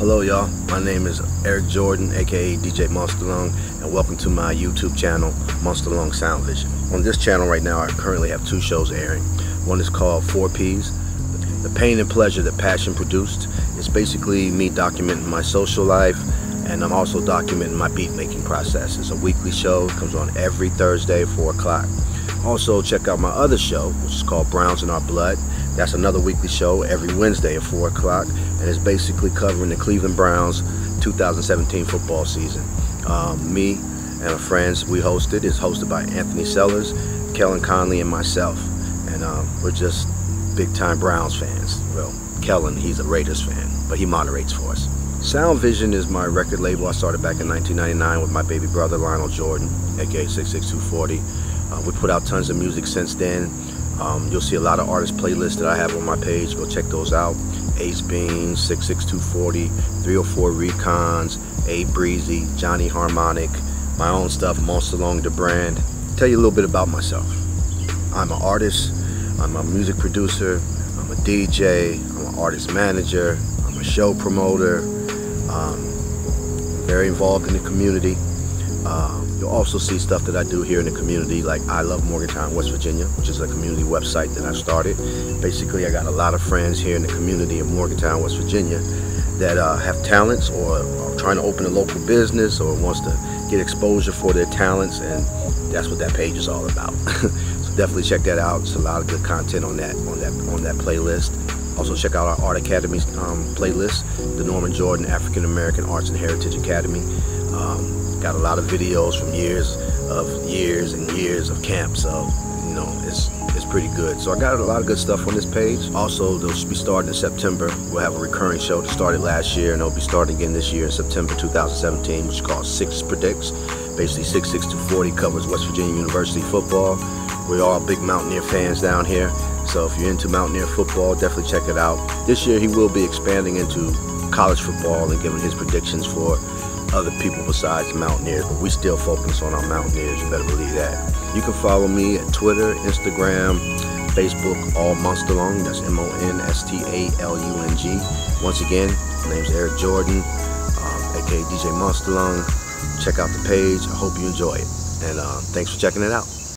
Hello y'all, my name is Eric Jordan, aka DJ Monstalung, and welcome to my YouTube channel, Monstalung Soundvizion. On this channel right now I currently have two shows airing. One is called 4 Ps, The Pain and Pleasure That Passion Produced. It's basically me documenting my social life, and I'm also documenting my beat making process. It's a weekly show, it comes on every Thursday at 4 o'clock. Also check out my other show, which is called Browns in Our Blood. That's another weekly show every Wednesday at 4 o'clock, and it's basically covering the Cleveland Browns 2017 football season. Me and our friends, we host it. It's hosted by Anthony Sellers, Kellen Conley, and myself. And we're just big-time Browns fans. Well, Kellen, he's a Raiders fan, but he moderates for us. Soundvizion is my record label. I started back in 1999 with my baby brother, Lionel Jordan, aka 66240. We put out tons of music since then. You'll see a lot of artist playlists that I have on my page. Go check those out. Ace Beans, 66240, 304 Recons, A Breezy, Johnny Harmonic, my own stuff, Monstalung the brand. Tell you a little bit about myself. I'm an artist, I'm a music producer, I'm a DJ, I'm an artist manager, I'm a show promoter, very involved in the community. You'll also see stuff that I do here in the community, like I Love Morgantown, West Virginia, which is a community website that I started. Basically, I got a lot of friends here in the community of Morgantown, West Virginia that have talents or are trying to open a local business or wants to get exposure for their talents, and that's what that page is all about. So definitely check that out. It's a lot of good content on that playlist. Also check out our Art Academy's playlist, the Norman Jordan African American Arts and Heritage Academy. Got a lot of videos from years and years of camp, so you know it's pretty good. So I got a lot of good stuff on this page. Also, they'll be starting in September. We'll have a recurring show that started last year, and they'll be starting again this year in September 2017, which is called 6 Predicts. Basically, 66240 covers West Virginia University football. We're all big Mountaineer fans down here, so if you're into Mountaineer football, definitely check it out. This year, he will be expanding into college football and giving his predictions for other people besides Mountaineers, but we still focus on our Mountaineers, you better believe that. You can follow me at Twitter, Instagram, Facebook, all Monstalung, that's M-O-N-S-T-A-L-U-N-G. Once again, my name's Eric Jordan, aka DJ Monstalung. Check out the page, I hope you enjoy it, and thanks for checking it out.